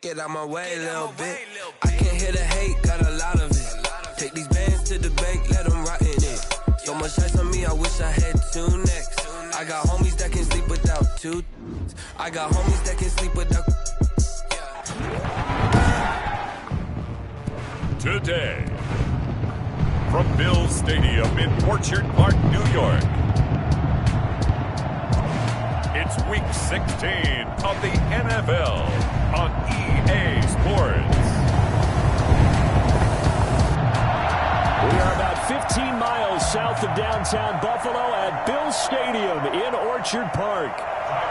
Get out my way, little bit. I can't hear the hate, got a lot of it. Take these bands to the bank, let them rot in it. So much ice on me, I wish I had two necks. I got homies that can sleep without two. I got homies that can sleep without. Today, from Bills Stadium in Orchard Park, New York, it's Week 16 of the NFL on EA Sports. We are about 15 miles south of downtown Buffalo at Bills Stadium in Orchard Park.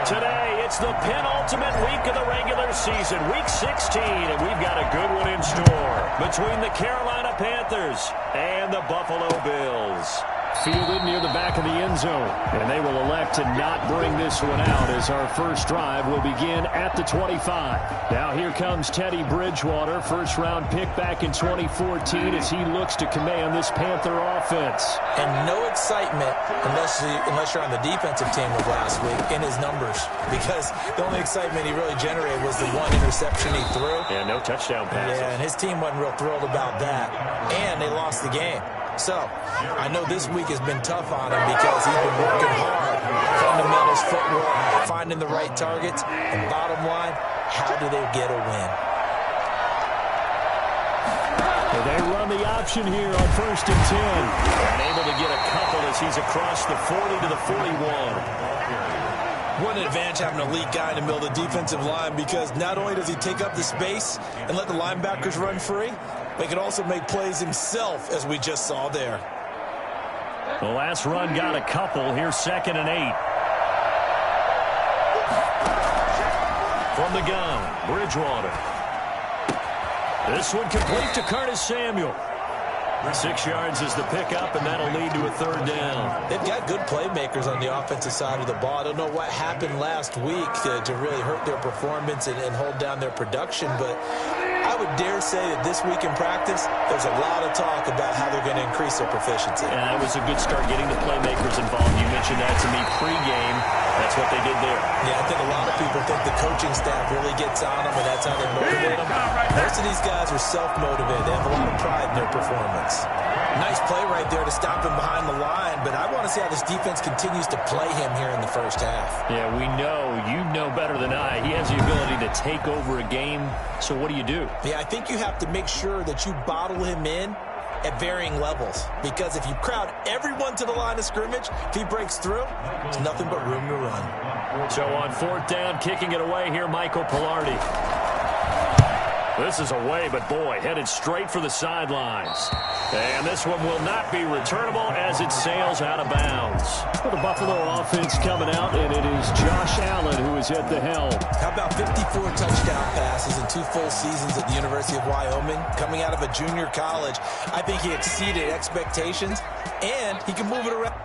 Today, it's the penultimate week of the regular season, Week 16, and we've got a good one in store between the Carolina Panthers and the Buffalo Bills. Fielded near the back of the end zone, and they will elect to not bring this one out as our first drive will begin at the 25. Now here comes Teddy Bridgewater, first-round pick back in 2014 as he looks to command this Panther offense. And no excitement unless you're on the defensive team of last week in his numbers, because the only excitement he really generated was the one interception he threw. Yeah, no touchdown passes. Yeah, and his team wasn't real thrilled about that, and they lost the game. So, I know this week has been tough on him because he's been working hard. Fundamentals, footwork, finding the right targets. And bottom line, how do they get a win? Well, they run the option here on 1st and 10. And able to get a couple as he's across the 40 to the 41. What an advantage having an elite guy in the middle of the defensive line, because not only does he take up the space and let the linebackers run free, but he can also make plays himself, as we just saw there. The last run got a couple. Here's 2nd and 8. From the gun, Bridgewater. This one complete to Curtis Samuel. 6 yards is the pickup, and that'll lead to a 3rd down. They've got good playmakers on the offensive side of the ball. I don't know what happened last week to really hurt their performance and hold down their production, but I would dare say that this week in practice, there's a lot of talk about how they're going to increase their proficiency. And that was a good start getting the playmakers involved. You mentioned that to me pregame. That's what they did there. Yeah, I think a lot of people think the coaching staff really gets on them, and that's how they motivate them. Most of these guys are self-motivated. They have a lot of pride in their performance. Nice play right there to stop him behind the line, but I want to see how this defense continues to play him here in the first half. Yeah, we know. You know better than I. He has the ability to take over a game, so what do you do? Yeah, I think you have to make sure that you bottle him in at varying levels, because if you crowd everyone to the line of scrimmage, if he breaks through, there's nothing but room to run. So on 4th down, kicking it away here, Michael Pilardi. This is away, but boy, headed straight for the sidelines. And this one will not be returnable as it sails out of bounds. For the Buffalo offense coming out, and it is Josh Allen who is at the helm. How about 54 touchdown passes in 2 full seasons at the University of Wyoming? Coming out of a junior college, I think he exceeded expectations, and he can move it around.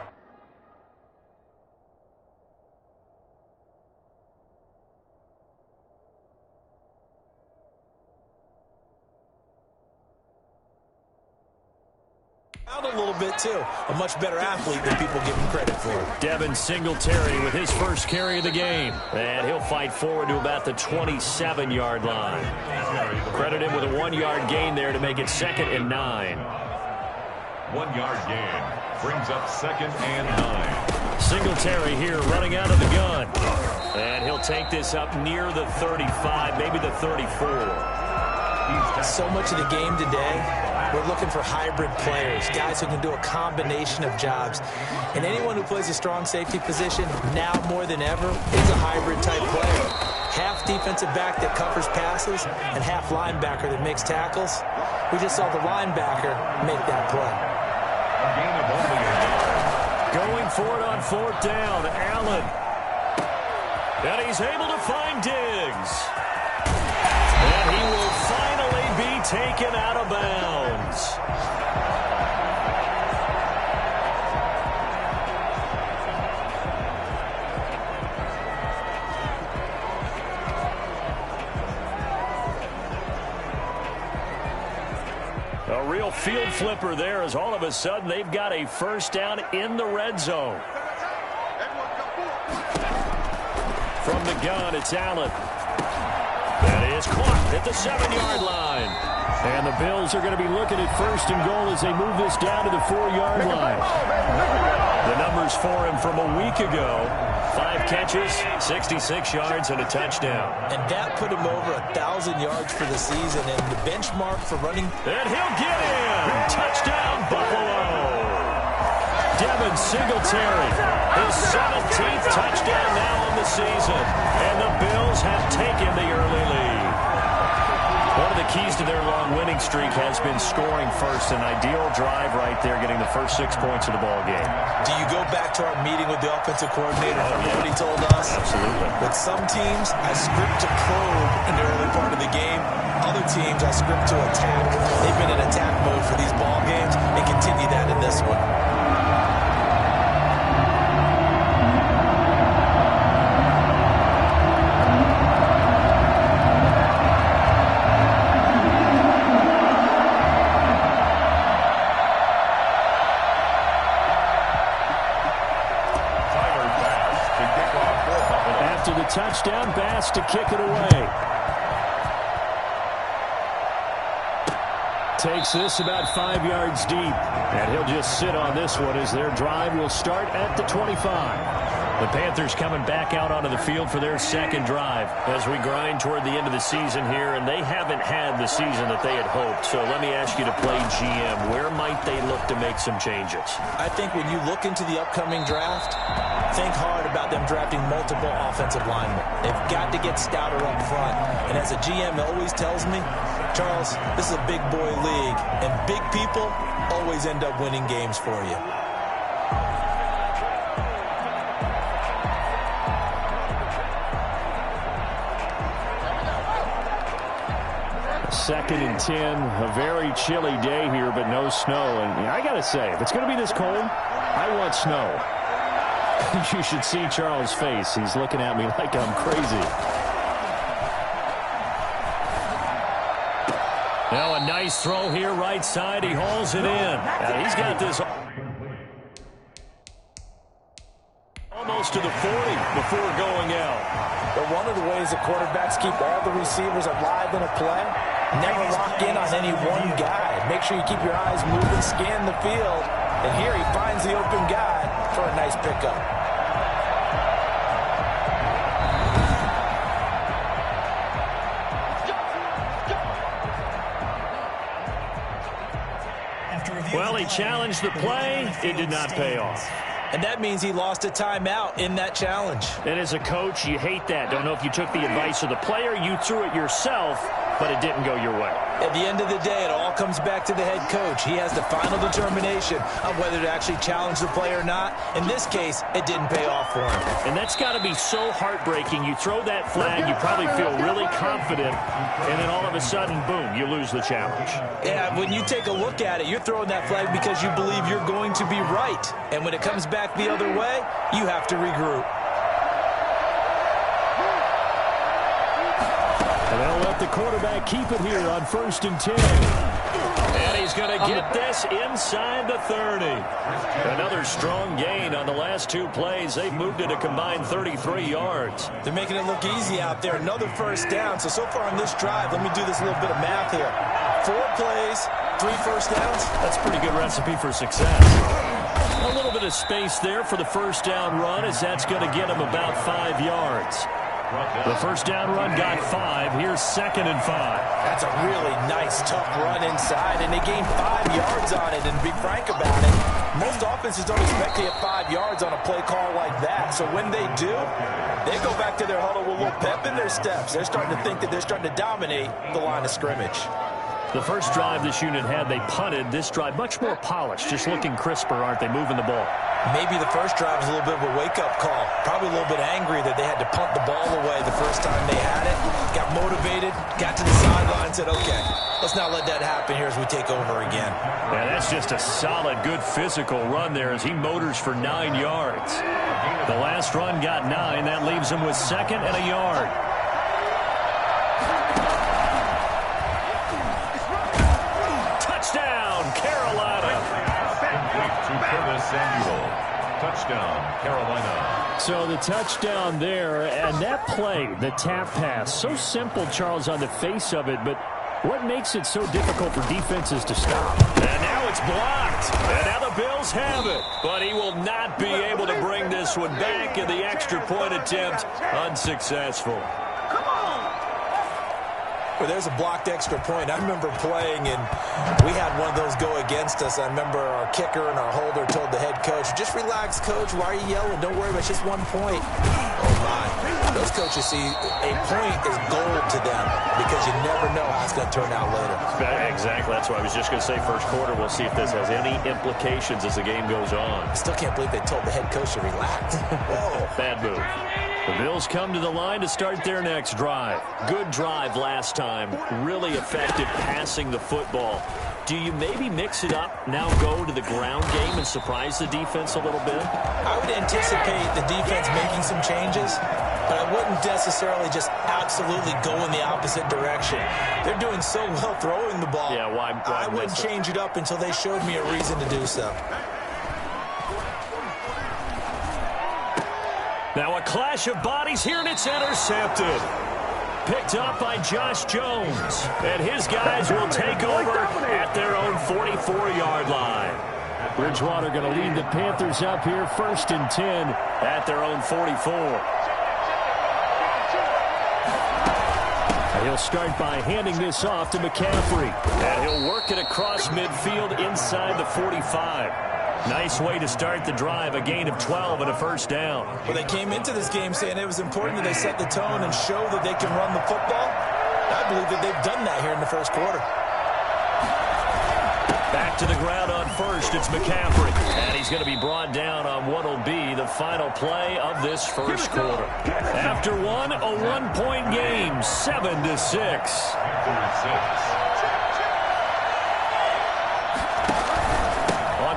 A little bit too. A much better athlete than people give him credit for. Devin Singletary with his first carry of the game. And he'll fight forward to about the 27-yard line. Credit him with a 1-yard gain there to make it 2nd and 9. 1-yard gain brings up 2nd and 9. Singletary here running out of the gun. And he'll take this up near the 35, maybe the 34. So much of the game today, we're looking for hybrid players, guys who can do a combination of jobs. And anyone who plays a strong safety position, now more than ever, is a hybrid-type player. Half defensive back that covers passes and half linebacker that makes tackles. We just saw the linebacker make that play. Going for it on 4th down, Allen. And he's able to find Diggs. And he will finally be taken out of bounds. A real field flipper there, as all of a sudden they've got a first down in the red zone. From the gun, it's Allen. That is caught. at the 7-yard line. And the Bills are going to be looking at 1st and goal as they move this down to the 4-yard line. The numbers for him from a week ago: 5 catches, 66 yards, and a touchdown. And that put him over 1,000 yards for the season, and the benchmark for running. And he'll get in. Touchdown, Buffalo. Devin Singletary, his 17th touchdown now on the season. And the Bills have taken the early lead. One of the keys to their long winning streak has been scoring first. An ideal drive right there, getting the first 6 points of the ball game. Do you go back to our meeting with the offensive coordinator? What he told us? Absolutely. With some teams, I script to probe in the early part of the game. Other teams, I script to attack. They've been in attack mode for these ball games and continue that in this one. Touchdown, Bass to kick it away. Takes this about 5 yards deep. And he'll just sit on this one as their drive will start at the 25. The Panthers coming back out onto the field for their second drive as we grind toward the end of the season here, and they haven't had the season that they had hoped. So let me ask you to play GM. Where might they look to make some changes? I think when you look into the upcoming draft, think hard about them drafting multiple offensive linemen. They've got to get stouter up front. And as a GM always tells me, Charles, this is a big boy league, and big people always end up winning games for you. 2nd and 10, a very chilly day here, but no snow. And I got to say, if it's going to be this cold, I want snow. You should see Charles' face. He's looking at me like I'm crazy. Now a nice throw here, right side. He hauls it in. Now he's got this almost to the 40 before going out. But one of the ways the quarterbacks keep all the receivers alive in a play, never lock in on any one guy. Make sure you keep your eyes moving, scan the field. And here he finds the open guy for a nice pickup. Well, he challenged the play. It did not pay off. And that means he lost a timeout in that challenge. And as a coach, you hate that. Don't know if you took the advice of the player, you threw it yourself, but it didn't go your way. At the end of the day, it all comes back to the head coach. He has the final determination on whether to actually challenge the play or not. In this case, it didn't pay off for him. And that's got to be so heartbreaking. You throw that flag, you probably feel really confident, and then all of a sudden, boom, you lose the challenge. Yeah, when you take a look at it, you're throwing that flag because you believe you're going to be right. And when it comes back the other way, you have to regroup. And they'll let the quarterback keep it here on 1st and 10. And he's going to get this inside the 30. Another strong gain on the last 2 plays. They've moved it a combined 33 yards. They're making it look easy out there. Another first down. So far on this drive, let me do this little bit of math here. 4 plays, 3 first downs. That's a pretty good recipe for success. A little bit of space there for the first down run, as that's going to get him about 5 yards. The first down run got 5. Here's 2nd and 5. That's a really nice, tough run inside, and they gained 5 yards on it. And to be frank about it, most offenses don't expect to get 5 yards on a play call like that. So when they do, they go back to their huddle with a little pep in their steps. They're starting to think that they're starting to dominate the line of scrimmage. The first drive this unit had, they punted. This drive, much more polished, just looking crisper, aren't they, moving the ball? Maybe the first drive was a little bit of a wake-up call. Probably a little bit angry that they had to punt the ball away the first time they had it. Got motivated, got to the sideline, said, okay, let's not let that happen here as we take over again. Yeah, that's just a solid, good physical run there as he motors for 9 yards. The last run got 9. That leaves him with 2nd and a yard. Touchdown, Carolina. So the touchdown there, and that play, the tap pass, so simple, Charles, on the face of it, but what makes it so difficult for defenses to stop? And now it's blocked. And now the Bills have it. But he will not be able to bring this one back in the extra point attempt. Unsuccessful. Well, there's a blocked extra point. I remember playing, and we had one of those go against us. I remember our kicker and our holder told the head coach, just relax, coach. Why are you yelling? Don't worry about it. It's just 1 point. Oh, my. Those coaches see a point is gold to them because you never know how it's going to turn out later. Exactly. That's what I was just going to say. First quarter, we'll see if this has any implications as the game goes on. I still can't believe they told the head coach to relax. Whoa. Bad move. The Bills come to the line to start their next drive. Good drive last time. Really effective passing the football. Do you maybe mix it up, now go to the ground game and surprise the defense a little bit? I would anticipate the defense making some changes, but I wouldn't necessarily just absolutely go in the opposite direction. They're doing so well throwing the ball. Yeah, why I wouldn't change it up until they showed me a reason to do so. Now a clash of bodies here, and it's intercepted. Picked up by Josh Jones. And his guys will take over at their own 44-yard line. Bridgewater going to lead the Panthers up here, 1st and 10 at their own 44. He'll start by handing this off to McCaffrey. And he'll work it across midfield inside the 45. Nice way to start the drive, a gain of 12 and a first down. Well, they came into this game saying it was important that they set the tone and show that they can run the football. I believe that they've done that here in the first quarter. Back to the ground on first, it's McCaffrey. And he's going to be brought down on what will be the final play of this first quarter. After one, a 1-point game, 7-6.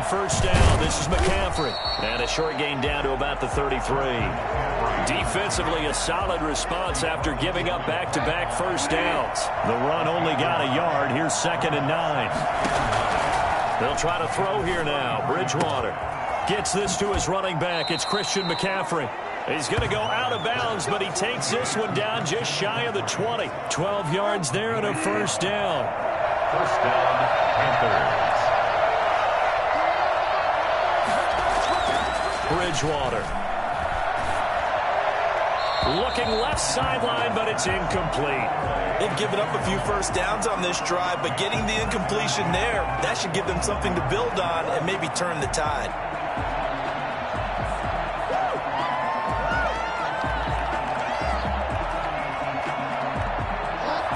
First down, this is McCaffrey. And a short gain down to about the 33. Defensively, a solid response after giving up back-to-back first downs. The run only got a yard. Here's 2nd and 9. They'll try to throw here now. Bridgewater gets this to his running back. It's Christian McCaffrey. He's going to go out of bounds, but he takes this one down just shy of the 20. 12 yards there and a first down. First down, Panthers. Bridgewater. Looking left sideline, but it's incomplete. They've given up a few first downs on this drive, but getting the incompletion there, that should give them something to build on and maybe turn the tide.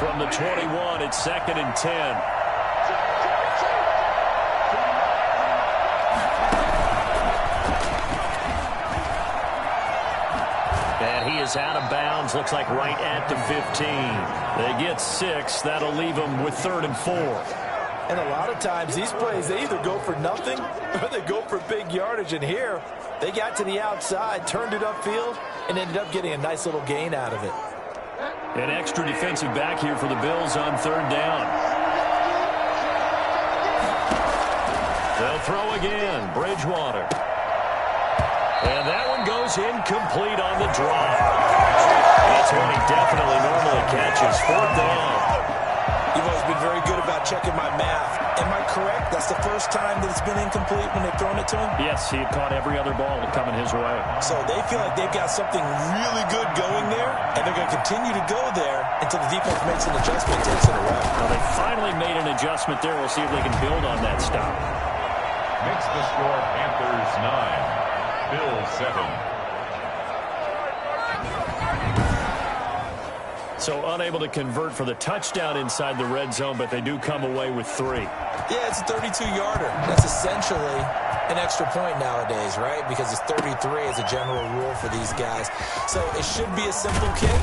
From the 21, it's 2nd and 10. He is out of bounds, looks like right at the 15. They get 6. That'll leave them with 3rd and 4. And a lot of times, these plays, they either go for nothing or they go for big yardage. And here, they got to the outside, turned it upfield, and ended up getting a nice little gain out of it. An extra defensive back here for the Bills on 3rd down. They'll throw again. Bridgewater. And that one goes incomplete on the drive. That's one he definitely normally catches. 4th down. You've always been very good about checking my math. Am I correct? That's the first time that it's been incomplete when they've thrown it to him? Yes, he had caught every other ball coming his way. So they feel like they've got something really good going there, and they're going to continue to go there until the defense makes an adjustment and takes it away. Well, they finally made an adjustment there. We'll see if they can build on that stop. Makes the score Panthers 9. Bills 7. So unable to convert for the touchdown inside the red zone, but they do come away with 3. Yeah, it's a 32-yarder. That's essentially an extra point nowadays, right? Because it's 33 as a general rule for these guys. So it should be a simple kick.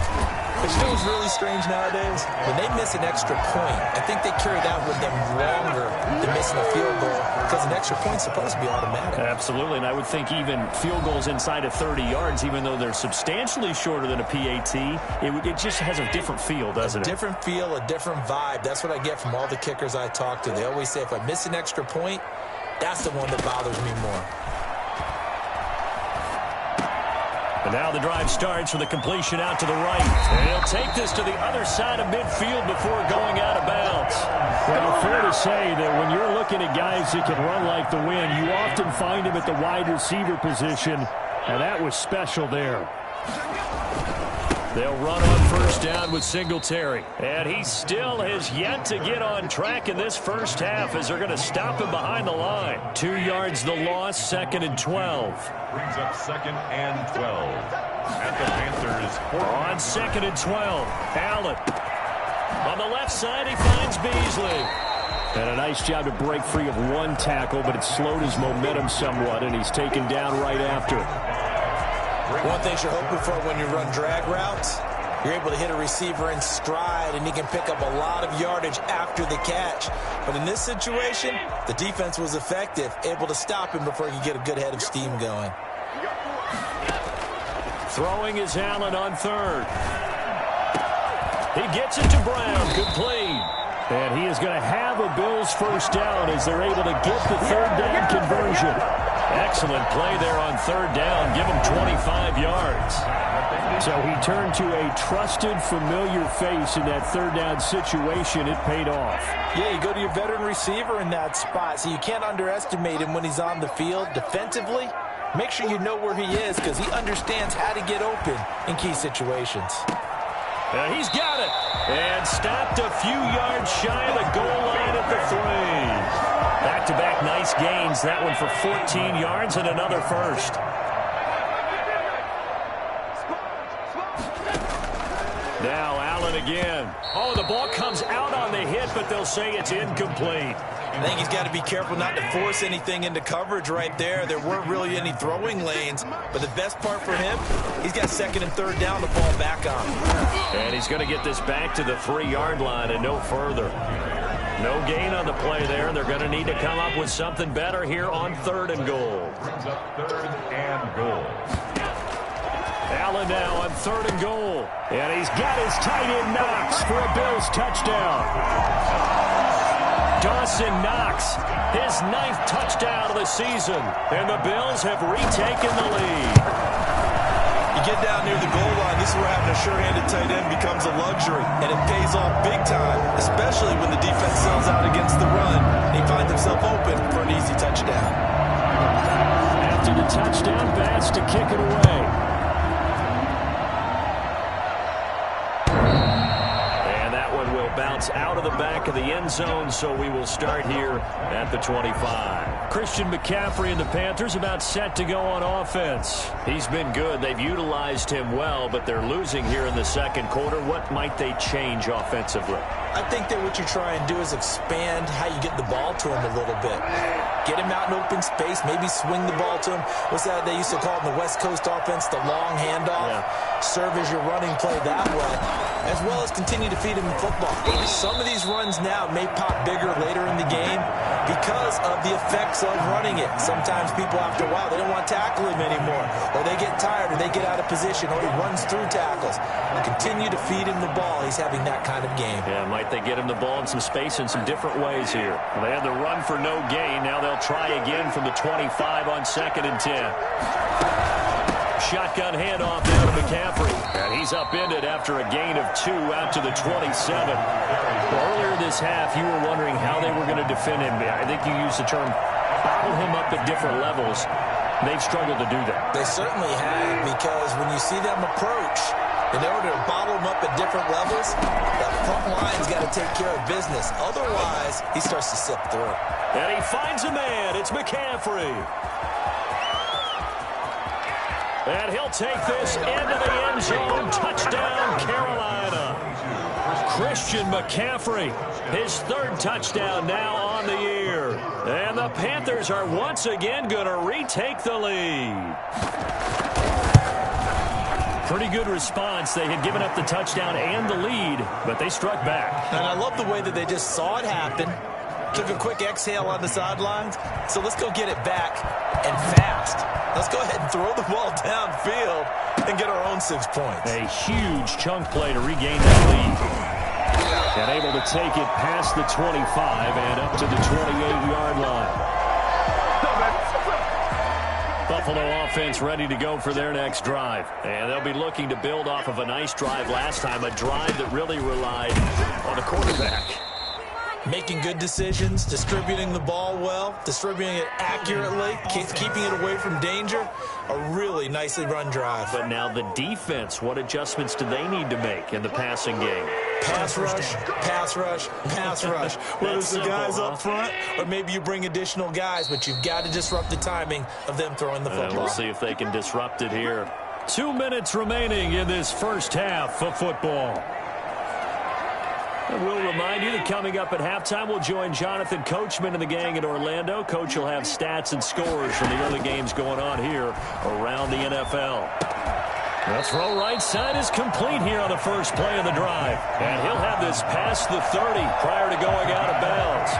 But you know what's really strange nowadays? When they miss an extra point, I think they carry that with them longer than missing a field goal because an extra point's supposed to be automatic. Absolutely, and I would think even field goals inside of 30 yards, even though they're substantially shorter than a PAT, it just has a different feel, doesn't it? A different feel, a different vibe. That's what I get from all the kickers I talk to. They always say if I miss an extra point, that's the one that bothers me more. And now the drive starts with a completion out to the right. And he'll take this to the other side of midfield before going out of bounds. Well, fair to say that when you're looking at guys that can run like the wind, you often find him at the wide receiver position, and that was special there. They'll run on first down with Singletary. And he still has yet to get on track in this first half as they're going to stop him behind the line. 2 yards the loss, 2nd and 12. Brings up 2nd and 12. At the Panthers. On 2nd and 12, Allen. On the left side, he finds Beasley. And a nice job to break free of one tackle, but it slowed his momentum somewhat, and he's taken down right after. One thing you're hoping for when you run drag routes, you're able to hit a receiver in stride, and he can pick up a lot of yardage after the catch. But in this situation, the defense was effective, able to stop him before he could get a good head of steam going. Throwing is Allen on 3rd. He gets it to Brown, complete. And he is going to have a Bills first down as they're able to get the 3rd down conversion. Excellent play there on 3rd down. Give him 25 yards. So he turned to a trusted, familiar face in that 3rd down situation. It paid off. Yeah, you go to your veteran receiver in that spot, so you can't underestimate him when he's on the field. Defensively, make sure you know where he is because he understands how to get open in key situations. He's got it. And stopped a few yards shy of the goal line at the 3. Back-to-back nice gains. That one for 14 yards and another first. Now Allen again. Oh, the ball comes out on the hit, but they'll say it's incomplete. I think he's got to be careful not to force anything into coverage right there. There weren't really any throwing lanes, but the best part for him, he's got 2nd and 3rd down to fall back on. And he's going to get this back to the 3-yard line and no further. No gain on the play there. They're going to need to come up with something better here on 3rd and goal. Brings up 3rd and goal. Allen now on 3rd and goal. And he's got his tight end Knox for a Bills touchdown. Dawson Knox, his 9th touchdown of the season. And the Bills have retaken the lead. You get down near the goal line, this is where having a sure-handed tight end becomes a luxury. And it pays off big time, especially when the defense sells out against the run. And he finds himself open for an easy touchdown. After the touchdown pass to kick it away. Bounce out of the back of the end zone, so we will start here at the 25. Christian McCaffrey and the Panthers about set to go on offense. He's been good. They've utilized him well, but they're losing here in the 2nd quarter. What might they change offensively? I think that what you try and do is expand how you get the ball to him a little bit. Get him out in open space, maybe swing the ball to him. What's that they used to call it in the West Coast offense, the long handoff? Yeah. Serve as your running play that way, as well as continue to feed him the football. Some of these runs now may pop bigger later in the game because of the effects of running it. Sometimes people, after a while, they don't want to tackle him anymore, or they get tired, or they get out of position, or he runs through tackles. Continue to feed him the ball. He's having that kind of game. Yeah, might they get him the ball in some space in some different ways here? Well, they had the run for no gain. Now they'll try again from the 25 on 2nd and 10. Shotgun handoff now to McCaffrey. And he's upended after a gain of 2 out to the 27. Earlier this half, you were wondering how they were going to defend him. I think you used the term bottle him up at different levels. They've struggled to do that. They certainly have, because when you see them approach, in order to bottle them up at different levels, that front line's got to take care of business. Otherwise, he starts to slip through. And he finds a man. It's McCaffrey. And he'll take this into the end zone. Touchdown, Carolina. Christian McCaffrey, his 3rd touchdown now on the year. And the Panthers are once again going to retake the lead. Pretty good response. They had given up the touchdown and the lead, but they struck back. And I love the way that they just saw it happen. Took a quick exhale on the sidelines. So let's go get it back and fast. Let's go ahead and throw the ball downfield and get our own 6 points. A huge chunk play to regain that lead. And able to take it past the 25 and up to the 28-yard line. Buffalo offense ready to go for their next drive. And they'll be looking to build off of a nice drive last time, a drive that really relied on the quarterback. Making good decisions, distributing the ball well, distributing it accurately, keeping it away from danger. A really nicely run drive. But now the defense, what adjustments do they need to make in the passing game? Pass rush, pass rush, pass rush. Whether it's the guys up front or maybe you bring additional guys, but you've got to disrupt the timing of them throwing the football. We'll see if they can disrupt it here. 2 minutes remaining in this first half of football. And we'll remind you that coming up at halftime, we'll join Jonathan Coachman and the gang in Orlando. Coach will have stats and scores from the early games going on here around the NFL. The throw right side is complete here on the first play of the drive. And he'll have this past the 30 prior to going out of bounds.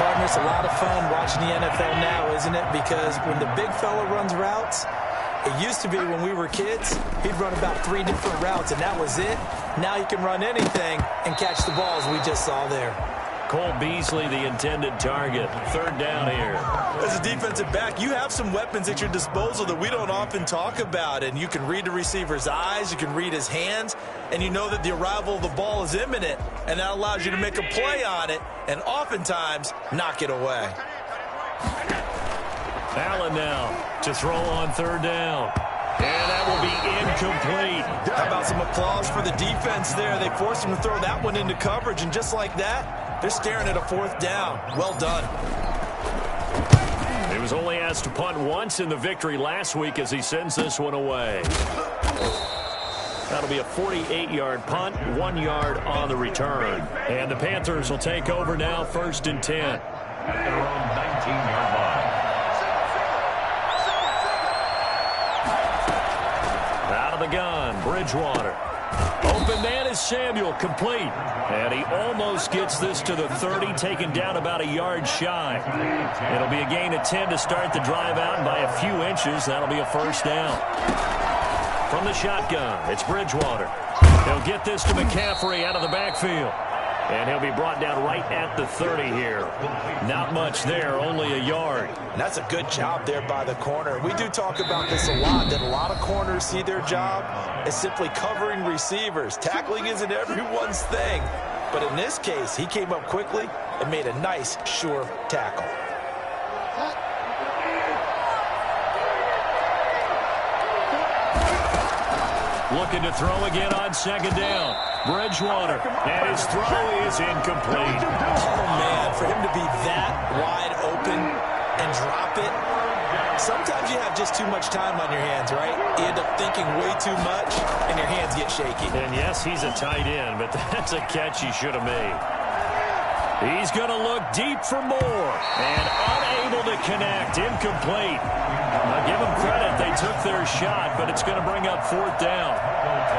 Partner, it's a lot of fun watching the NFL now, isn't it? Because when the big fella runs routes, it used to be when we were kids, he'd run about 3 different routes, and that was it. Now he can run anything and catch the balls we just saw there. Cole Beasley, the intended target. 3rd down here. As a defensive back, you have some weapons at your disposal that we don't often talk about. And you can read the receiver's eyes, you can read his hands, and you know that the arrival of the ball is imminent. And that allows you to make a play on it and oftentimes knock it away. Allen now to throw on 3rd down. And that will be incomplete. How about some applause for the defense there? They forced him to throw that one into coverage, and just like that, they're staring at a 4th down. Well done. He was only asked to punt once in the victory last week as he sends this one away. That'll be a 48-yard punt, 1 yard on the return. And the Panthers will take over now, 1st and 10. At their own 19-yard line. Out of the gun, Bridgewater. Open man is Samuel, complete. And he almost gets this to the 30, taken down about a yard shy. It'll be a gain of 10 to start the drive out, and by a few inches, that'll be a 1st down. From the shotgun, it's Bridgewater. He'll get this to McCaffrey out of the backfield. And he'll be brought down right at the 30 here. Not much there, only a yard. And that's a good job there by the corner. We do talk about this a lot, that a lot of corners see their job as simply covering receivers. Tackling isn't everyone's thing. But in this case, he came up quickly and made a nice, sure tackle. Looking to throw again on 2nd down. Bridgewater, and his throw is incomplete. Oh, man, for him to be that wide open and drop it. Sometimes you have just too much time on your hands, right? You end up thinking way too much, and your hands get shaky. And yes, he's a tight end, but that's a catch he should have made. He's going to look deep for more, and unable to connect, incomplete. Now give them credit, they took their shot, but it's going to bring up 4th down.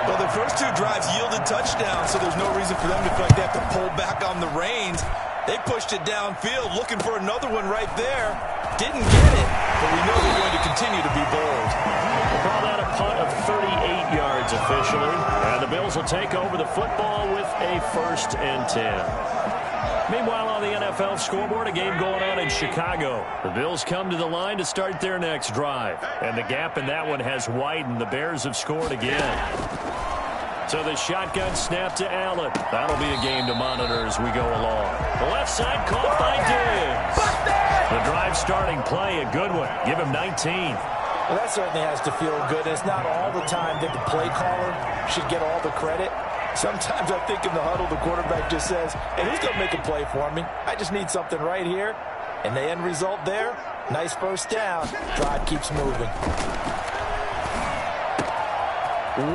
Well, the first 2 drives yielded touchdowns, so there's no reason for them to feel like they have to pull back on the reins. They pushed it downfield, looking for another one right there. Didn't get it, but we know they're going to continue to be bold. We'll call that a punt of 38 yards officially. And the Bills will take over the football with a 1st and 10. Meanwhile, on the NFL scoreboard, a game going on in Chicago. The Bills come to the line to start their next drive. And the gap in that one has widened. The Bears have scored again. So the shotgun snap to Allen. That'll be a game to monitor as we go along. The left side caught by Diggs. The drive starting play, a good one. Give him 19. Well, that certainly has to feel good. It's not all the time that the play caller should get all the credit. Sometimes I think in the huddle, the quarterback just says, hey, who's going to make a play for me? I just need something right here. And the end result there, nice 1st down. Drive keeps moving.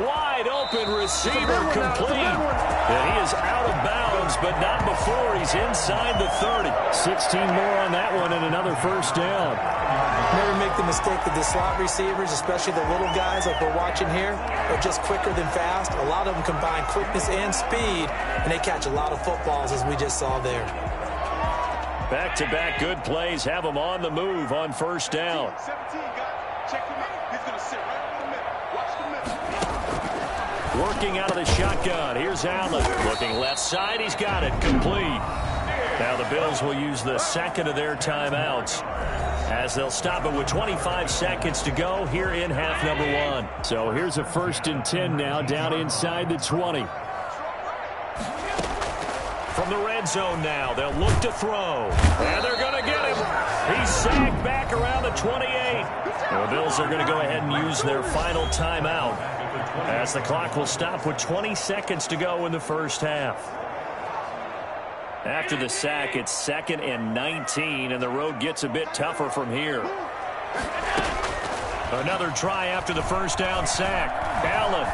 Wide open receiver, complete. And he is out of bounds, but not before he's inside the 30. 16 more on that one and another 1st down. Never make the mistake that the slot receivers, especially the little guys like we're watching here, are just quicker than fast. A lot of them combine quickness and speed, and they catch a lot of footballs, as we just saw there. Back-to-back good plays have them on the move on 1st down. Working out of the shotgun. Here's Allen. Looking left side. He's got it. Complete. Now the Bills will use the 2nd of their timeouts. as they'll stop it with 25 seconds to go here in half number 1. So here's a 1st and 10 now down inside the 20. From the red zone now, they'll look to throw. And they're going to get him. He's sacked back around the 28. The Bills are going to go ahead and use their final timeout as the clock will stop with 20 seconds to go in the first half. After the sack, it's 2nd and 19, and the road gets a bit tougher from here. Another try after the first down sack. Allen.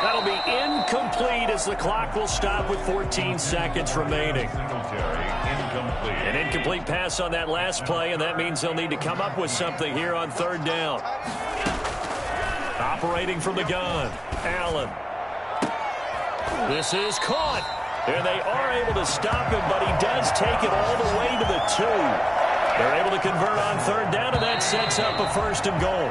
That'll be incomplete as the clock will stop with 14 seconds remaining. An incomplete pass on that last play, and that means they'll need to come up with something here on 3rd down. Operating from the gun, Allen. This is caught, and they are able to stop him, but he does take it all the way to the 2. They're able to convert on 3rd down, and that sets up a 1st and goal.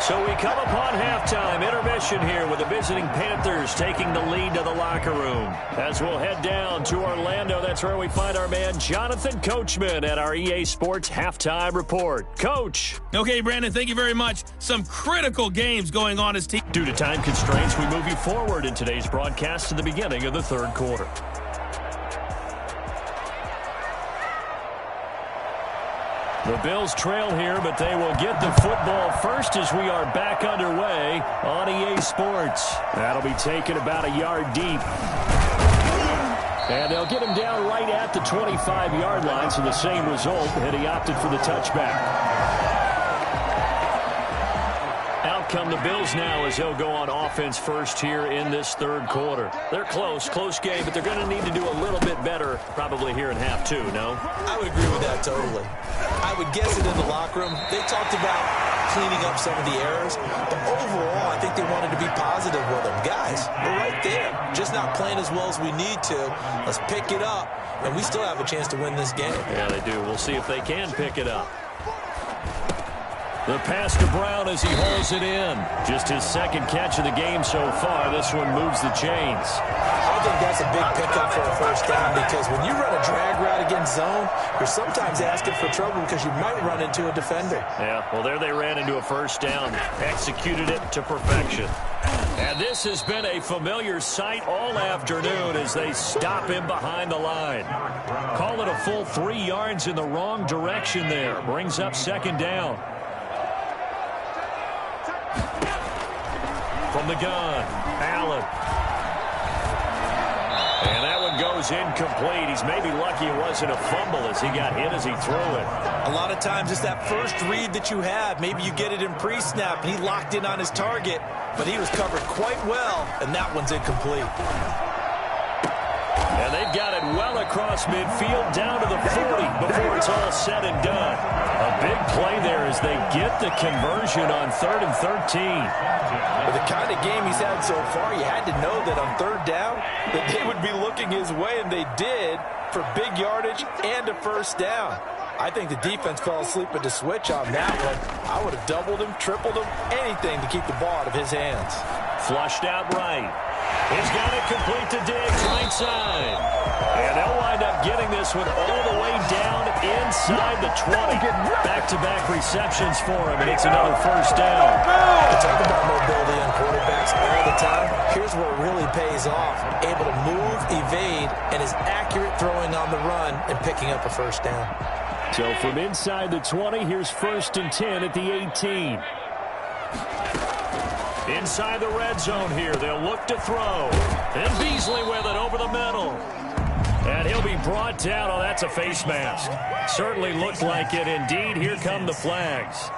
So we come upon halftime intermission here with the visiting Panthers taking the lead to the locker room. As we'll head down to Orlando, that's where we find our man Jonathan Coachman at our EA Sports Halftime Report. Coach. Okay, Brandon, thank you very much. Some critical games going on as team. Due to time constraints, we move you forward in today's broadcast to the beginning of the 3rd quarter. The Bills trail here, but they will get the football first as we are back underway on EA Sports. That'll be taken about a yard deep. And they'll get him down right at the 25-yard line, so the same result, and he opted for the touchback. Out come the Bills now as they'll go on offense first here in this 3rd quarter. They're close game, but they're going to need to do a little bit better probably here in half 2, no? I would agree with that totally. I would guess it in the locker room. They talked about cleaning up some of the errors, but overall, I think they wanted to be positive with them. Guys, we're right there, just not playing as well as we need to. Let's pick it up, and we still have a chance to win this game. Yeah, they do. We'll see if they can pick it up. The pass to Brown as he hauls it in. Just his 2nd catch of the game so far. This one moves the chains. I think that's a big pickup for a 1st down because when you run a drag route against zone, you're sometimes asking for trouble because you might run into a defender. Yeah, well, there they ran into a 1st down. Executed it to perfection. And this has been a familiar sight all afternoon as they stop him behind the line. Call it a full 3 yards in the wrong direction there. Brings up 2nd down. From the gun, Allen. And that one goes incomplete. He's maybe lucky it wasn't a fumble as he got hit as he threw it. A lot of times it's that first read that you have. Maybe you get it in pre-snap, and he locked in on his target, but he was covered quite well, and that one's incomplete. And they've got it well across midfield down to the 40 before it's all said and done. A big play there as they get the conversion on 3rd and 13. With the kind of game he's had so far, you had to know that on 3rd down that they would be looking his way, and they did, for big yardage and a 1st down. I think the defense fell asleep at the switch on that one. I would have doubled him, tripled him, anything to keep the ball out of his hands. Flushed out right. He's got it complete to Diggs, right side. And they'll wind up getting this one all the way down inside the 20. Back-to-back receptions for him, and it's another 1st down. We talk about mobility on quarterbacks all the time. Here's where it really pays off. Able to move, evade, and is accurate throwing on the run and picking up a 1st down. So from inside the 20, here's 1st and 10 at the 18. Inside the red zone here, they'll look to throw. And Beasley with it over the middle. And he'll be brought down. Oh, that's a face mask. Certainly looked like it. Indeed, here come the flags.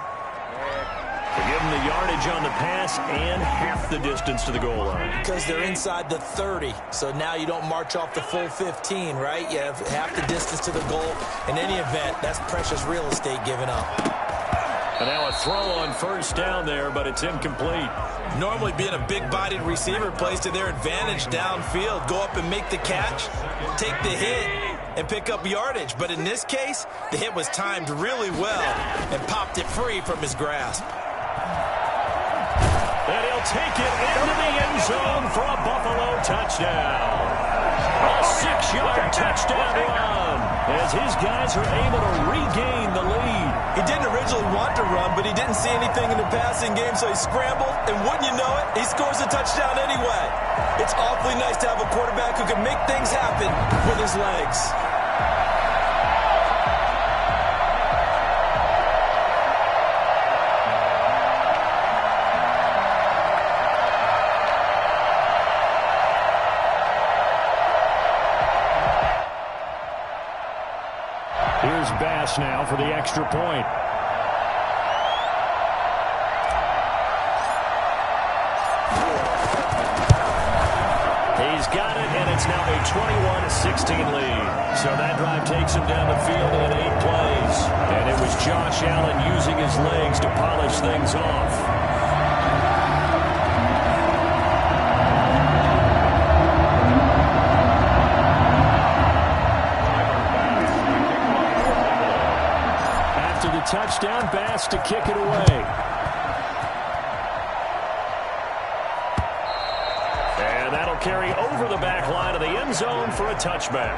They give him the yardage on the pass and half the distance to the goal line. Because they're inside the 30, so now you don't march off the full 15, right? You have half the distance to the goal. In any event, that's precious real estate given up. And now a throw on 1st down there, but it's incomplete. Normally being a big-bodied receiver plays to their advantage downfield. Go up and make the catch, take the hit, and pick up yardage. But in this case, the hit was timed really well and popped it free from his grasp. And he'll take it into the end zone for a Buffalo touchdown. A 6-yard touchdown run. as his guys are able to regain the lead. He didn't originally want to run, but he didn't see anything in the passing game, so he scrambled, and wouldn't you know it, he scores a touchdown anyway. It's awfully nice to have a quarterback who can make things happen with his legs. Here's Bass now for the extra point. He's got it, and it's now a 21-16 lead. So that drive takes him down the field in 8 plays. And it was Josh Allen using his legs to polish things off. Touchdown, Bass to kick it away. And that'll carry over the back line of the end zone for a touchback.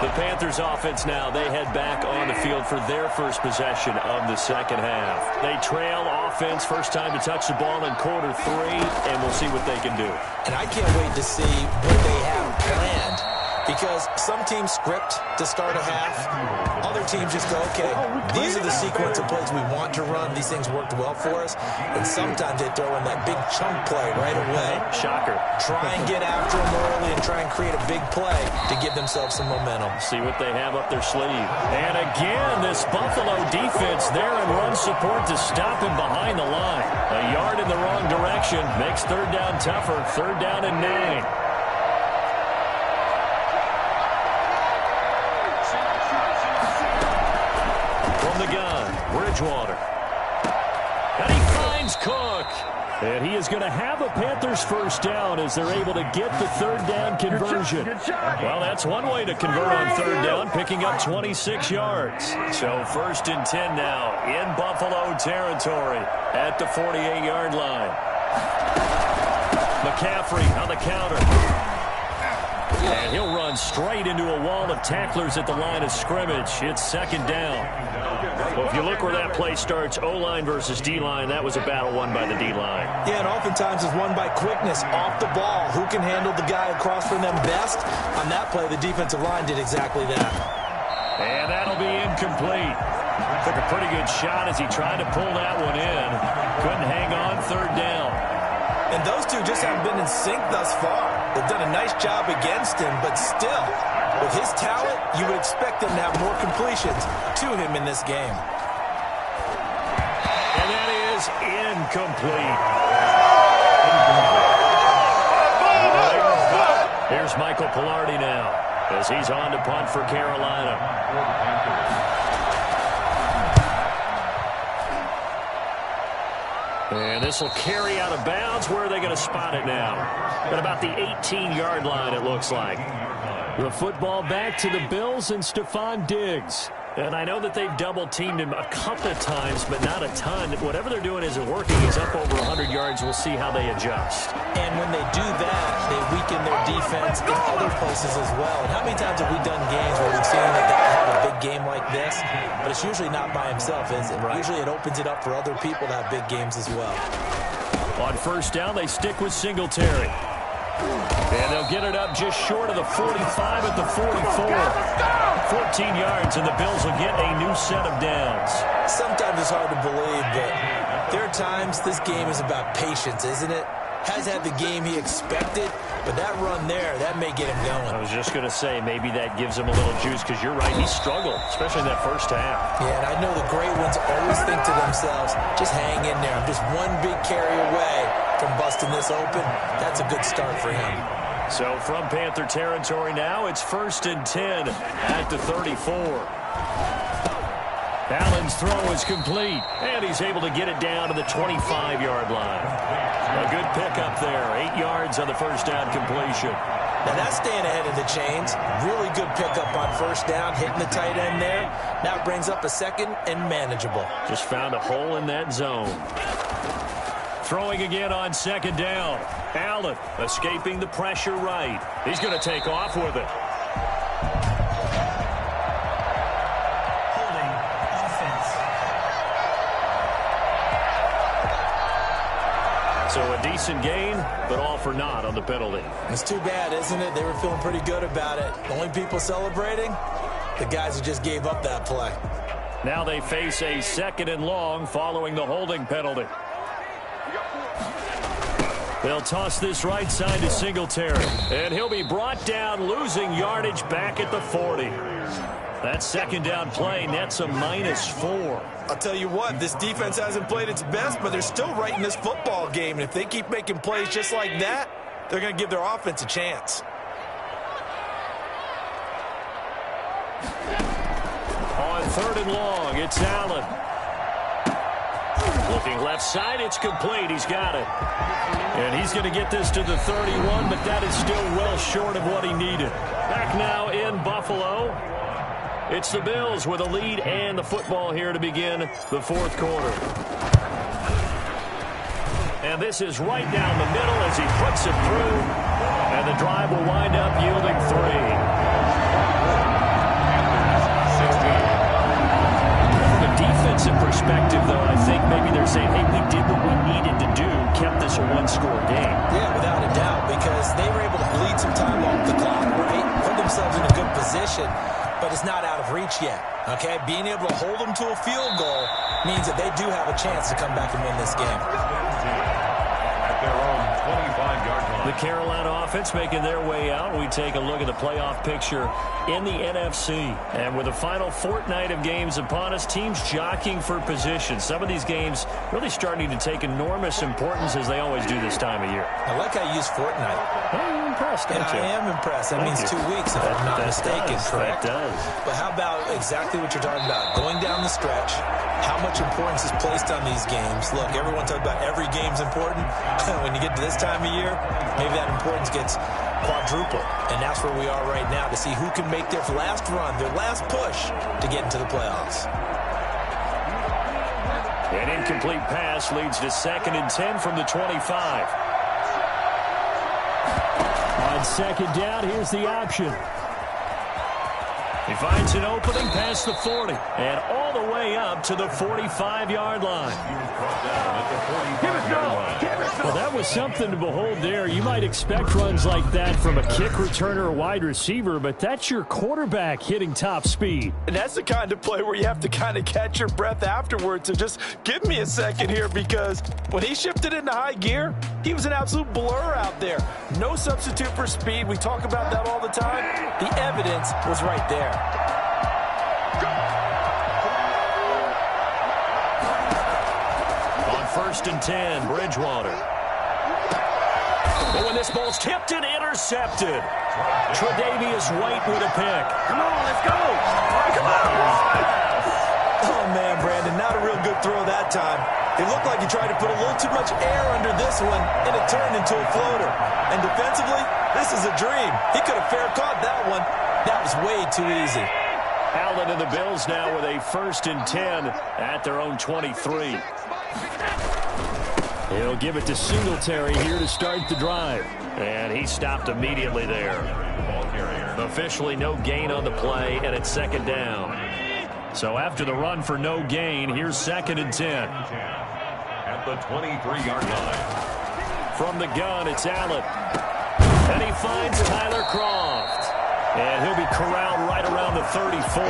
The Panthers offense now, they head back on the field for their first possession of the second half. They trail offense, first time to touch the ball in quarter 3, and we'll see what they can do. And I can't wait to see what they have planned. Because some teams script to start a half. Other teams just go, okay, these are the sequence of plays we want to run. These things worked well for us. And sometimes they throw in that big chunk play right away. Shocker. Try and get after them early and try and create a big play to give themselves some momentum. See what they have up their sleeve. And again, this Buffalo defense there in run support to stop him behind the line. A yard in the wrong direction makes third down tougher. Third down and 9. Bridgewater. And he finds Cook. And he is going to have a Panthers first down as they're able to get the third down conversion. Well, that's one way to convert on third down, picking up 26 yards. So first and 10 now in Buffalo territory at the 48-yard line. McCaffrey on the counter. And he'll run straight into a wall of tacklers at the line of scrimmage. It's second down. Well, if you look where that play starts, O-line versus D-line, that was a battle won by the D-line. Yeah, and oftentimes it's won by quickness off the ball. Who can handle the guy across from them best? On that play, the defensive line did exactly that. And that'll be incomplete. Took a pretty good shot as he tried to pull that one in. Couldn't hang on third down. And those two just haven't been in sync thus far. They've done a nice job against him, but still, with his talent, you would expect him to have more completions to him in this game. And that is incomplete. Here's Michael Pilardi now as he's on to punt for Carolina. And this will carry out of bounds. Where are they going to spot it now? At about the 18-yard line, it looks like. The football back to the Bills and Stephon Diggs. And I know that they've double-teamed him a couple of times, but not a ton. Whatever they're doing isn't working. He's up over 100 yards. We'll see how they adjust. And when they do that, they weaken their defense in other places as well. And how many times have we done games where we've seen a guy have a big game like this? But it's usually not by himself, is it? Right. Usually it opens it up for other people to have big games as well. On first down, they stick with Singletary. And they'll get it up just short of the 45 at the 44. 14 yards, and the Bills will get a new set of downs. Sometimes it's hard to believe, but there are times this game is about patience, isn't it? Has had the game he expected, but that run there, that may get him going. I was just going to say, maybe that gives him a little juice, because you're right, he struggled, especially in that first half. Yeah, and I know the great ones always think to themselves, just hang in there. I'm just one big carry away from busting this open. That's a good start for him. So from Panther territory now, it's first and 10 at the 34. Allen's throw is complete, and he's able to get it down to the 25-yard line. A good pickup there, 8 yards on the first down completion. Now that's staying ahead of the chains. Really good pickup on first down, hitting the tight end there. Now it brings up a second and manageable. Just found a hole in that zone. Throwing again on second down. Allen escaping the pressure right. He's going to take off with it. So a decent gain, but all for naught on the penalty. It's too bad, isn't it? They were feeling pretty good about it. The only people celebrating, the guys who just gave up that play. Now they face a 2nd and long following the holding penalty. They'll toss this right side to Singletary. And he'll be brought down, losing yardage back at the 40. That 2nd down play nets a -4. I'll tell you what, this defense hasn't played its best, but they're still right in this football game. And if they keep making plays just like that, they're going to give their offense a chance. On 3rd and long, it's Allen. Looking left side, it's complete. He's got it. And he's going to get this to the 31, but that is still well short of what he needed. Back now in Buffalo. It's the Bills with a lead and the football here to begin the 4th quarter. And this is right down the middle as he puts it through. And the drive will wind up yielding 3. From a defensive perspective, though, I think maybe they're saying, hey, we did what we needed to do, kept this a 1-score game. Yeah, without a doubt, because they were able to bleed some time off the clock, right? Put themselves in a good position. But it's not out of reach yet, okay? Being able to hold them to a field goal means that they do have a chance to come back and win this game. At their own 25-yard line. The Carolina offense making their way out. We take a look at the playoff picture in the NFC. And with the final fortnight of games upon us, teams jockeying for position. Some of these games really starting to take enormous importance as they always do this time of year. I like how you use fortnight. Well, you're impressed, don't you? I am impressed. That means 2 weeks, if I'm not mistaken, correct? That does. But how about exactly what you're talking about? Going down the stretch, how much importance is placed on these games? Look, everyone talks about every game's important. When you get to this time of year, maybe that importance gets quadrupled. And that's where we are right now to see who can make their last run, their last push to get into the playoffs. An incomplete pass leads to 2nd and 10 from the 25. On 2nd down, here's the option. He finds an opening past the 40 and all the way up to the 45-yard line. Well, that was something to behold there. You might expect runs like that from a kick returner or wide receiver, but that's your quarterback hitting top speed. And that's the kind of play where you have to kind of catch your breath afterwards and just give me a second here, because when he shifted into high gear, he was an absolute blur out there. No substitute for speed. We talk about that all the time. The evidence was right there. On 1st and 10, Bridgewater. But when this ball's tipped and intercepted, Tre'Davious White with a pick. Come on, let's go. Come on. Oh, man, Brandon, not a real good throw that time. It looked like he tried to put a little too much air under this one, and it turned into a floater. And defensively, this is a dream. He could have fair caught that one. That was way too easy. Allen and the Bills now with a 1st and 10 at their own 23. He'll give it to Singletary here to start the drive. And he stopped immediately there. Officially no gain on the play, and it's 2nd down. So after the run for no gain, here's 2nd and 10. At the 23-yard line. From the gun, it's Allen. And he finds Tyler Kroft. And he'll be corralled right around the 34.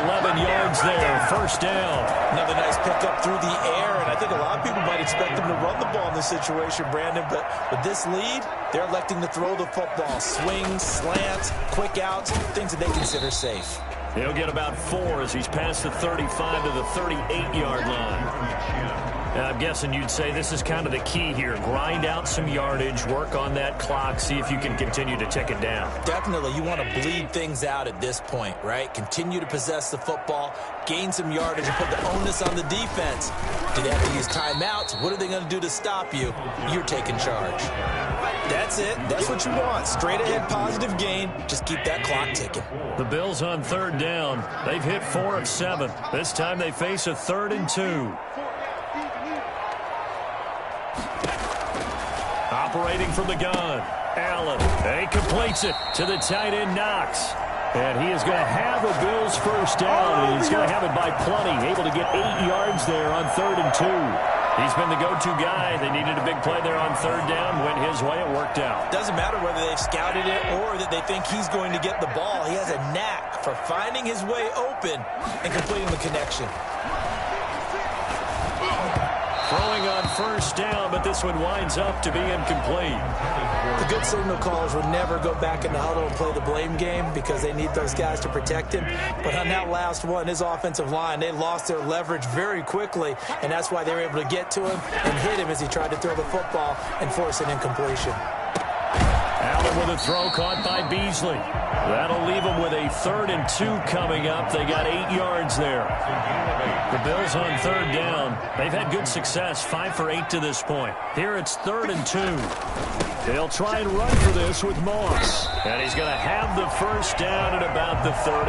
11 yards there, 1st down. Another nice pickup through the air, and I think a lot of people might expect them to run the ball in this situation, Brandon, but with this lead, they're electing to throw the football. Swings, slants, quick outs, things that they consider safe. He'll get about 4 as he's past the 35 to the 38-yard line. And I'm guessing you'd say this is kind of the key here. Grind out some yardage, work on that clock, see if you can continue to tick it down. Definitely. You want to bleed things out at this point, right? Continue to possess the football, gain some yardage, and put the onus on the defense. Do they have to use timeouts? What are they going to do to stop you? You're taking charge. That's it. That's what you want. Straight ahead positive gain. Just keep that clock ticking. The Bills on 3rd down. They've hit 4 of 7. This time they face a 3rd and 2. Operating from the gun, Allen. He completes it to the tight end, Knox. And he is going to have a Bills 1st down. And he's going to have it by plenty. Able to get 8 yards there on 3rd and 2. He's been the go-to guy. They needed a big play there on third down. Went his way. It worked out. Doesn't matter whether they've scouted it or that they think he's going to get the ball. He has a knack for finding his way open and completing the connection. Throwing on first down, but this one winds up to be incomplete. The good signal callers will never go back in the huddle and play the blame game because they need those guys to protect him. But on that last one, his offensive line, they lost their leverage very quickly, and that's why they were able to get to him and hit him as he tried to throw the football and force an incompletion. Allen with a throw caught by Beasley. That'll leave them with a 3rd and 2 coming up. They got 8 yards there. The Bills on third down. They've had good success, 5 for 8 to this point. Here it's 3rd and 2. They'll try and run for this with Moss. And he's going to have the first down at about the 38.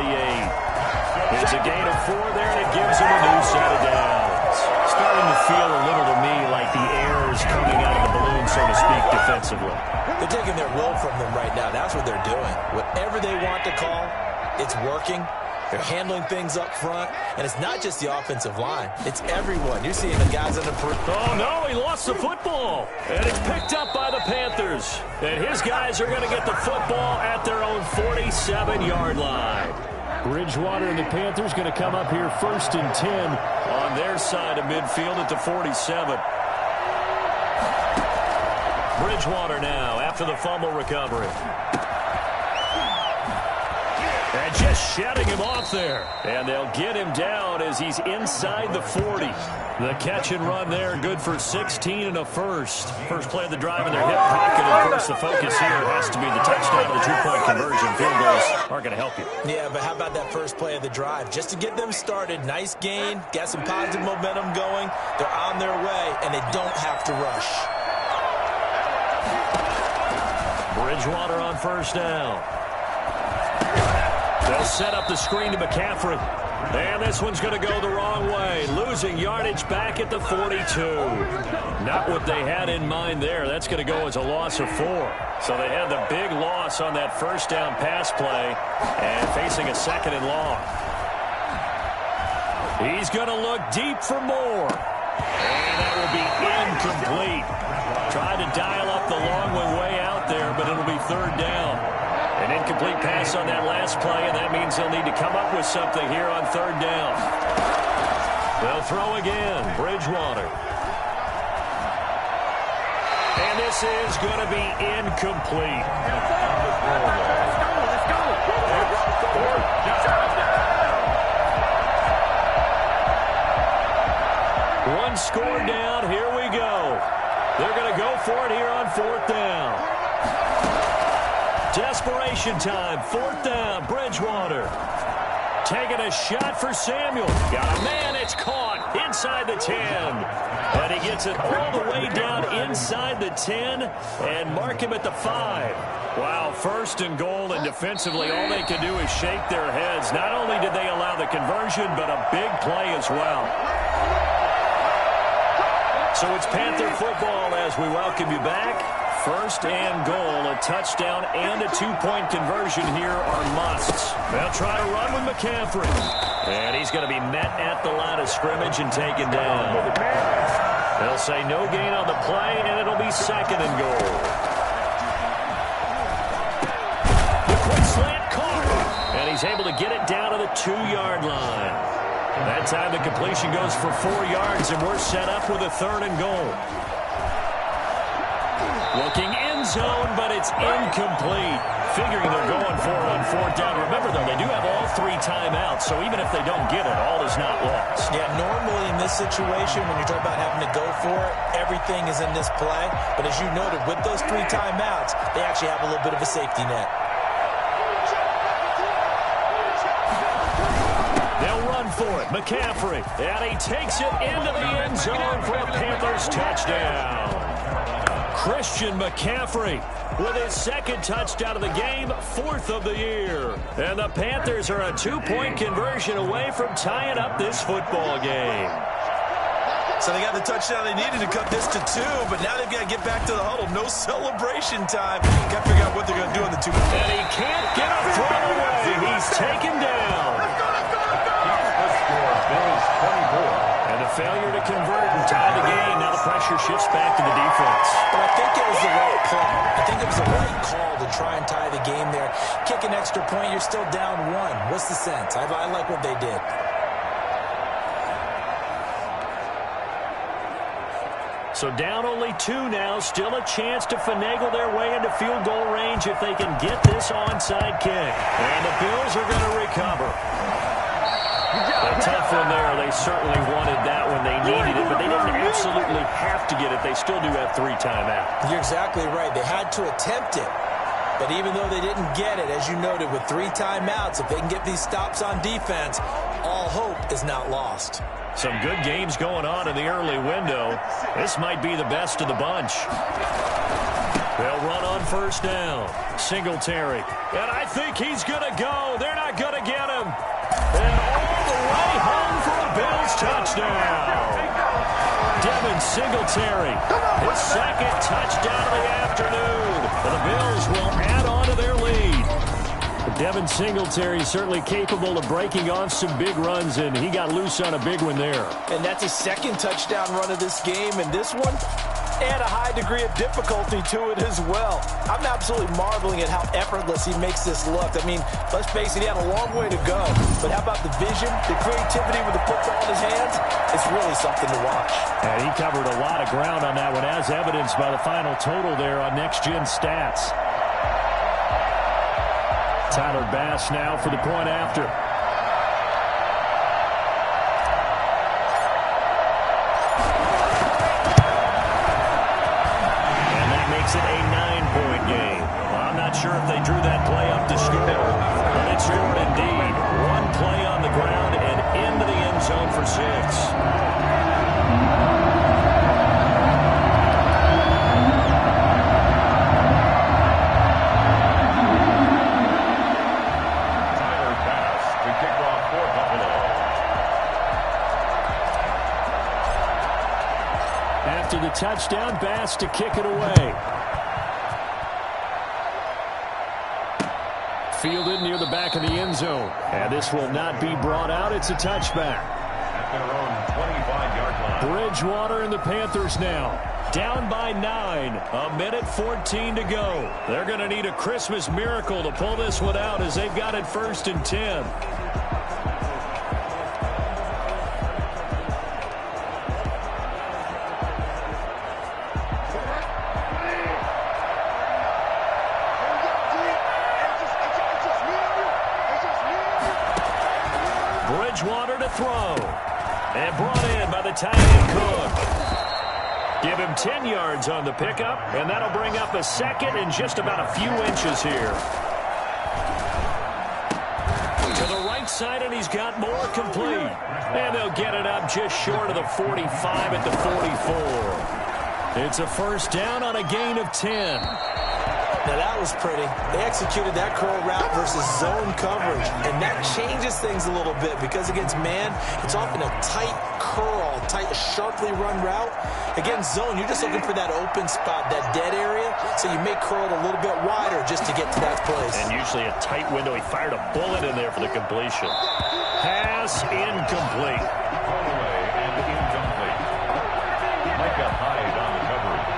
It's a gain of 4 there, and it gives him a new set of downs. Starting to feel a little to me like the air is coming out of the balloon, so to speak, defensively. They're taking their will from them right now. That's what they're doing. Whatever they want to call, it's working. They're handling things up front, and it's not just the offensive line. It's everyone. You're seeing the guys on the perimeter. Oh, no, he lost the football, and it's picked up by the Panthers. And his guys are going to get the football at their own 47-yard line. Bridgewater and the Panthers going to come up here 1st and 10 on their side of midfield at the 47. Bridgewater now after the fumble recovery. And just shutting him off there. And they'll get him down as he's inside the 40. The catch and run there, good for 16 and a first. First play of the drive in their hip pocket. Of course, the focus here has to be the touchdown of the 2-point conversion. Field goals aren't going to help you. Yeah, but how about that first play of the drive? Just to get them started, nice gain, got some positive momentum going. They're on their way, and they don't have to rush. Bridgewater on first down. They'll set up the screen to McCaffrey. And this one's going to go the wrong way. Losing yardage back at the 42. Not what they had in mind there. That's going to go as a loss of 4. So they had the big loss on that first down pass play and facing a 2nd and long. He's going to look deep for more. And that will be incomplete. Tried to dial up the long one way out there, but it'll be 3rd down. An incomplete pass on that last play, and that means they'll need to come up with something here on 3rd down. They'll throw again. Bridgewater. And this is going to be incomplete. One score down. Here we go. They're going to go for it here on 4th down. Desperation time. 4th down. Bridgewater. Taking a shot for Samuel. Got a man. It's caught inside the 10. And he gets it all the way down inside the 10 and mark him at the 5. Wow, 1st and goal, and defensively all they can do is shake their heads. Not only did they allow the conversion, but a big play as well. So it's Panther football as we welcome you back. 1st and goal, a touchdown and a 2-point conversion here are musts. They'll try to run with McCaffrey. And he's going to be met at the line of scrimmage and taken down. They'll say no gain on the play, and it'll be 2nd and goal. The quick slant caught. And he's able to get it down to the 2-yard line. That time the completion goes for 4 yards, and we're set up with a 3rd and goal. Looking end zone, but it's incomplete. Figuring they're going for it on 4th down. Remember, though, they do have all 3 timeouts, so even if they don't get it, all is not lost. Yeah, normally in this situation, when you're talking about having to go for it, everything is in this play. But as you noted, with those 3 timeouts, they actually have a little bit of a safety net. For it, McCaffrey, and he takes it into the end zone for a Panthers touchdown. Christian McCaffrey with his 2nd touchdown of the game, 4th of the year. And the Panthers are a 2-point conversion away from tying up this football game. So they got the touchdown they needed to cut this to 2, but now they've got to get back to the huddle. No celebration time. Got to figure out what they're going to do on the 2. And he can't get a throw away. He's taken down. And a failure to convert and tie the game pressure shifts back to the defense. But I think it was the right play. I think it was the right call to try and tie the game there. Kick an extra point, you're still down one. What's the sense? I like what they did. So down only 2 now. Still a chance to finagle their way into field goal range if they can get this onside kick. And the Bills are going to recover. A tough one there. They certainly wanted that when they needed it, but they didn't absolutely have to get it. They still do have 3 timeouts. You're exactly right. They had to attempt it. But even though they didn't get it, as you noted, with 3 timeouts, if they can get these stops on defense, all hope is not lost. Some good games going on in the early window. This might be the best of the bunch. They'll run on first down. Singletary. And I think he's going to go. They're not going to get him. And all the way home for a Bills touchdown. Devin Singletary. His second touchdown of the afternoon. And the Bills will add on to their lead. Devin Singletary certainly capable of breaking off some big runs, and he got loose on a big one there. And that's his second touchdown run of this game, and this one add a high degree of difficulty to it as well. I'm absolutely marveling at how effortless he makes this look. I mean, let's face it, he had a long way to go. But how about the vision, the creativity with the football in his hands? It's really something to watch. And he covered a lot of ground on that one, as evidenced by the final total there on Next Gen Stats. Tyler Bass now for the point after. And that makes it a 9-point game. Well, I'm not sure if they drew that play up to score, but it scored indeed. One play on the ground and into the end zone for 6. After the touchdown, Bass to kick it away. Fielded near the back of the end zone. And this will not be brought out. It's a touchback. At their own 25-yard line. Bridgewater and the Panthers now. Down by 9. 1:14 to go. They're going to need a Christmas miracle to pull this one out as they've got it 1st and 10. Bridgewater to throw. And brought in by the tight end Cook. Give him 10 yards on the pickup, and that'll bring up a second and just about a few inches here. To the right side, and he's got more complete. And they'll get it up just short of the 45 at the 44. It's a first down on a gain of 10. Now that was pretty. They executed that curl route versus zone coverage, and that changes things a little bit because against man, it's often a tight curl, tight, sharply run route. Against zone, you're just looking for that open spot, that dead area, so you may curl it a little bit wider just to get to that place. And usually a tight window. He fired a bullet in there for the completion. Pass incomplete. All the way and incomplete. Micah Hyde on the coverage.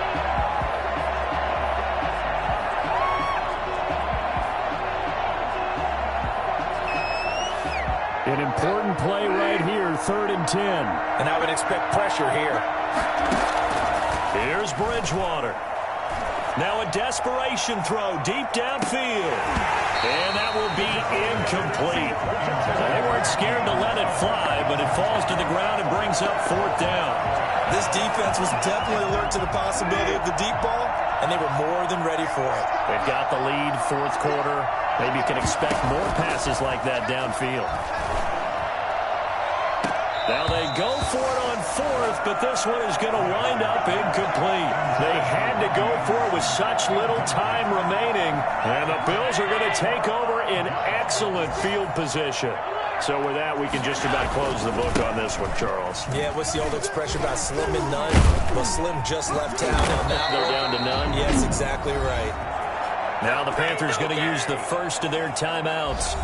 An important play right here, 3rd and 10. And I would expect pressure here. Here's Bridgewater. Now a desperation throw deep downfield. And that will be incomplete. They weren't scared to let it fly, but it falls to the ground and brings up 4th down. This defense was definitely alert to the possibility of the deep ball, and they were more than ready for it. They've got the lead, 4th quarter. Maybe you can expect more passes like that downfield. Now they go for it on 4th, but this one is going to wind up incomplete. They had to go for it with such little time remaining, and the Bills are going to take over in excellent field position. So with that, we can just about close the book on this one, Charles. Yeah, what's the old expression about slim and none? Well, Slim just left town. They're down to none? Yes, exactly right. Now the Panthers going to use the first of their timeouts.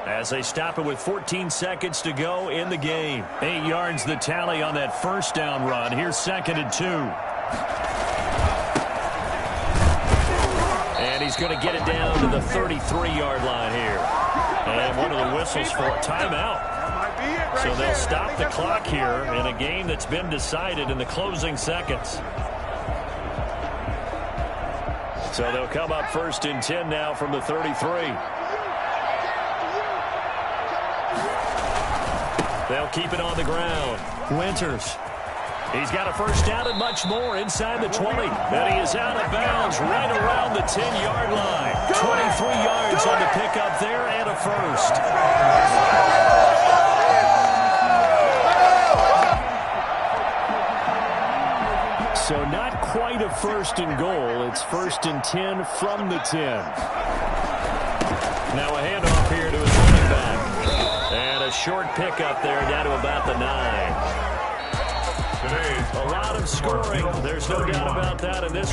as they stop it with 14 seconds to go in the game. 8 yards the tally on that first down run. Here's 2nd and 2. And he's going to get it down to the 33-yard line here. And one of the whistles for a timeout. So they'll stop the clock here in a game that's been decided in the closing seconds. So they'll come up 1st and 10 now from the 33. They'll keep it on the ground. Winters. He's got a first down and much more inside the 20. And he is out of bounds right around the 10-yard line. 23 yards on the pickup there and a first. So not quite a 1st and goal. It's 1st and 10 from the 10. Now a handoff here to his running back. And a short pickup there down to about the 9. A lot of scoring. There's no doubt about that in this